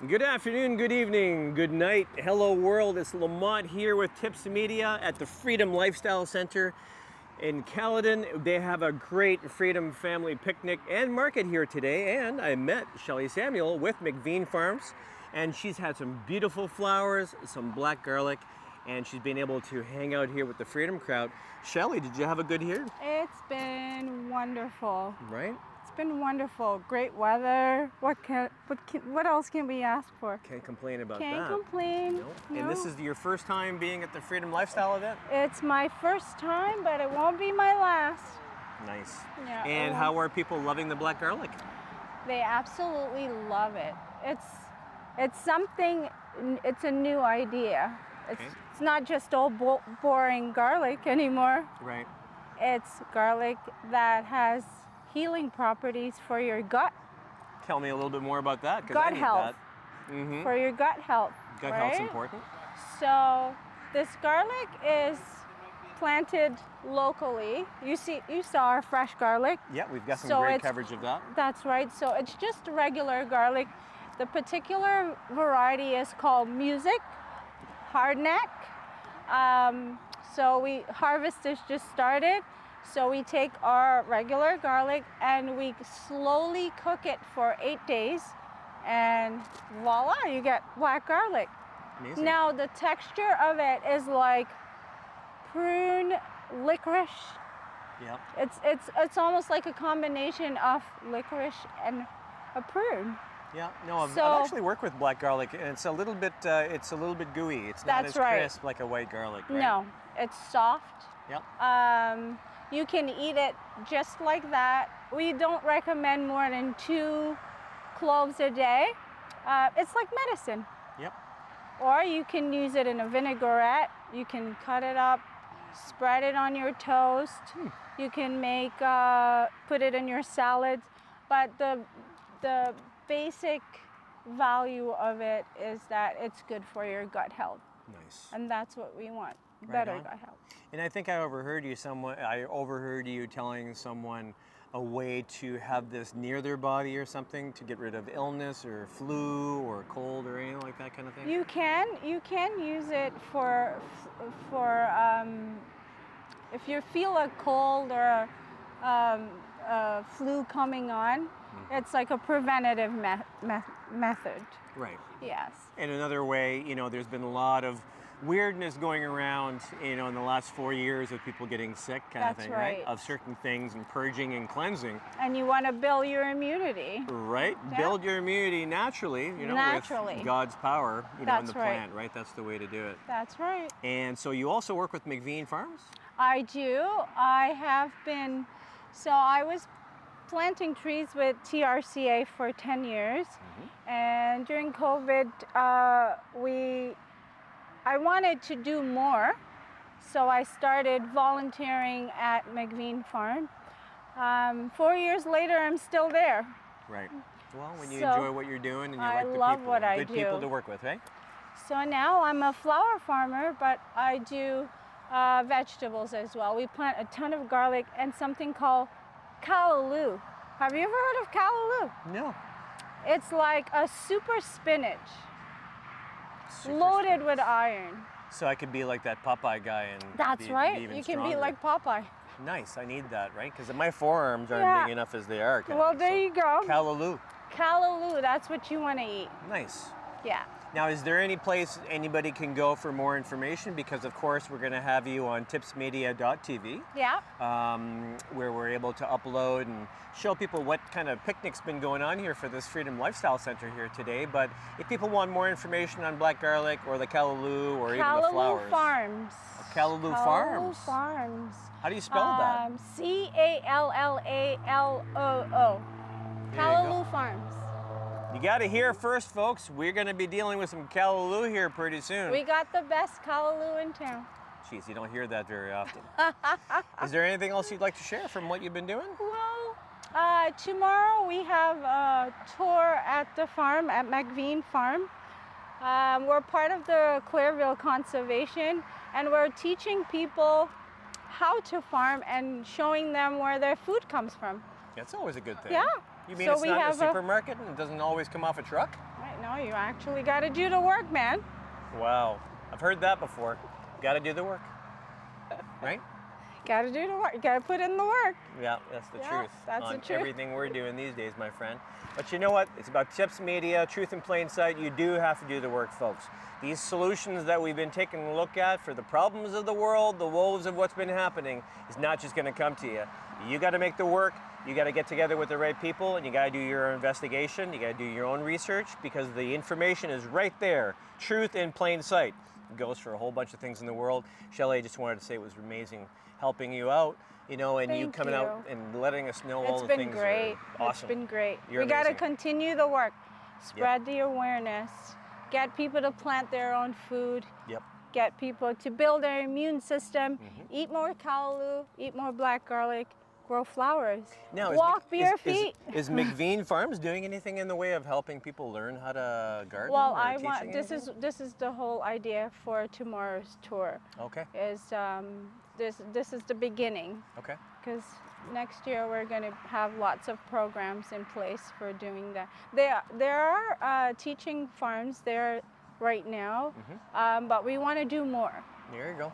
Good afternoon, good evening, good night, hello world. It's Lamont here with Tips Media at the Freedom Lifestyle Center in Caledon. They have a great Freedom Family Picnic and Market here today, and I met Shelly Samuel with McVean Farms, and she's had some beautiful flowers, some black garlic, and she's been able to hang out here with the Freedom crowd. Shelly, did you have a good year? It's been wonderful. Right? It's been wonderful. Great weather. What else can we ask for? Can't complain about Can't that. complain. No. No. And this is your first time being at the Freedom Lifestyle event? It's my first time, but it won't be my last. Nice. Yeah, And how are people loving the black garlic? They absolutely love it. It's something. It's a new idea. It's not just old boring garlic anymore. Right. It's garlic that has healing properties for your gut. Tell me a little bit more about that. 'Cause Gut I need health. That. Mm-hmm. For your gut health. Gut right? health's important. So this garlic is planted locally. You saw our fresh garlic. Yeah, we've got some So great it's- coverage of that. That's right. So it's just regular garlic. The particular variety is called Music Hardneck. So harvest is just started. So we take our regular garlic and we slowly cook it for 8 days, and voila, you get black garlic. Amazing. Now the texture of it is like prune licorice. Yep. It's almost like a combination of licorice and a prune. Yeah. No, I've So- actually worked with black garlic, and it's a little bit gooey. It's not That's as right. crisp like a white garlic. Right? No, it's soft. Yep. You can eat it just like that. We don't recommend more than 2 cloves a day. It's like medicine. Yep. Or you can use it in a vinaigrette. You can cut it up, spread it on your toast. You can put it in your salads. But the basic value of it is that it's good for your gut health. Nice. And that's what we want, Right better on. gut health. And I think I overheard you telling someone a way to have this near their body or something to get rid of illness or flu or cold or anything like that kind of thing. You can use it for if you feel a cold or a flu coming on. It's like a preventative method. Right. Yes. And another way, there's been a lot of weirdness going around, in the last 4 years of people getting sick kind of That's thing, right? right. Of certain things and purging and cleansing. And you want to build your immunity. Right? Yeah. Build your immunity naturally, Naturally. with God's power, in That's the right. plant, right? That's the way to do it. That's right. And so you also work with McVean Farms? I do. I have been. So I was planting trees with TRCA for 10 years. And during COVID, I wanted to do more. So I started volunteering at McVean Farm. 4 years later, I'm still there. Right. Well, when you So, enjoy what you're doing and you I like the love people, what I good people do. to work with, right? So now I'm a flower farmer, but I do vegetables as well. We plant a ton of garlic and something called callaloo. Have you ever heard of callaloo? No. It's like a super spinach, Super loaded with spinach. iron. So I could be like that Popeye guy and That's be right. even You can be stronger. like Popeye. Nice, I need that, right? Because my forearms aren't Yeah. big enough as they are. Well, there you go. Callaloo. Callaloo, that's what you want to eat. Nice. Yeah. Now, is there any place anybody can go for more information? Because, of course, we're going to have you on tipsmedia.tv, Yeah. where we're able to upload and show people what kind of picnic's been going on here for this Freedom Lifestyle Center here today. But if people want more information on black garlic or the callaloo or even the Callaloo flowers. Farms. Callaloo Farms. Farms. How do you spell that? Callaloo. Callaloo Farms. You got to hear first, folks. We're going to be dealing with some callaloo here pretty soon. We got the best callaloo in town. Jeez, you don't hear that very often. Is there anything else you'd like to share from what you've been doing? Well, tomorrow we have a tour at the farm, at McVean Farm. We're part of the Clearville Conservation, and we're teaching people how to farm and showing them where their food comes from. That's always a good thing. Yeah. You mean So it's we not in a have a- supermarket and it doesn't always come off a truck? Right, no, No, you actually got to do the work, man. Wow. I've heard that before. Got to do the work. Right? Got to do the work. You got to put in the work. Yeah, that's the Yeah, truth. that's on the truth. everything we're doing these days, my friend. But you know what? It's about Tips Media, truth in plain sight. You do have to do the work, folks. These solutions that we've been taking a look at for the problems of the world, the woes of what's been happening, is not just going to come to you. You got to make the work. You got to get together with the right people, and you got to do your investigation. You got to do your own research, because the information is right there. Truth in plain sight. It goes for a whole bunch of things in the world. Shelly, I just wanted to say it was amazing helping you out, you know, and you Thank coming you. out and letting us know all It's the been things. great. Are awesome. It's been great. You're We got to amazing. continue the work. Spread the awareness. Get people to plant their own food. Yep. Get people to build their immune system. Eat more callaloo. Eat more black garlic. Grow flowers. Now, Walk bare feet. Is McVean Farms doing anything in the way of helping people learn how to garden? Well, or I teaching want this anything? is the whole idea for tomorrow's tour. Okay. Is this is the beginning, Okay. because next year we're going to have lots of programs in place for doing that. There are teaching farms there right now, but we want to do more. There you go.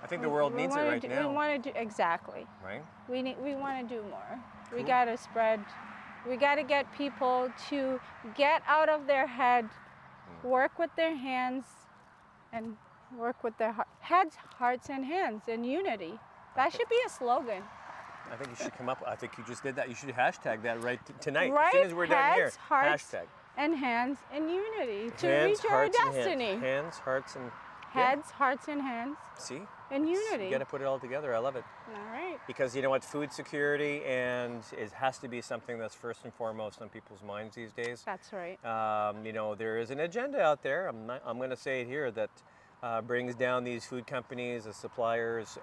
I think the world needs it right now. We want to do exactly. Right. We want to do more. We Cool. got to spread. We got to get people to get out of their head, work with their hands, and work with their heads, hearts, and hands in unity. That should be a slogan. I think you should come up. I think you just did that. You should hashtag that right tonight. Right? As soon as we're done here. Heads, hearts, Hashtag. and hands in unity to Hands, reach our hearts, and destiny. hands. Hands, hearts, and yeah. Heads, hearts, and hands See? in unity. You got to put it all together. I love it. All right. Because you know what, food security and it has to be something that's first and foremost on people's minds these days. That's right. You know, there is an agenda out there. I'm going to say it here that brings down these food companies, the suppliers,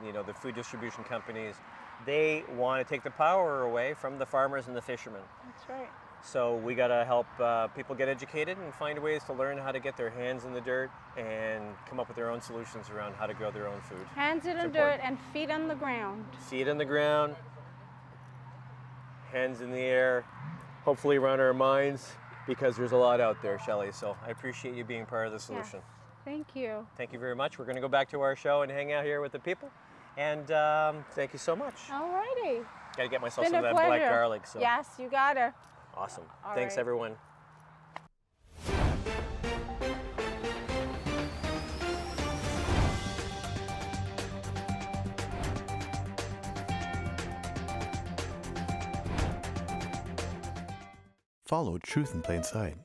you know, the food distribution companies. They want to take the power away from the farmers and the fishermen. That's right. So we got to help people get educated and find ways to learn how to get their hands in the dirt and come up with their own solutions around how to grow their own food. Hands in the dirt and feet on the ground. Feet on the ground, hands in the air, hopefully around our minds, because there's a lot out there, Shelly. So I appreciate you being part of the solution. Thank you. Thank you very much. We're going to go back to our show and hang out here with the people. And thank you so much. All righty. Got to get myself Been some a of that black pleasure. garlic. So Yes, you gotta. awesome. All Thanks, right. everyone. Follow Truth in Plain Sight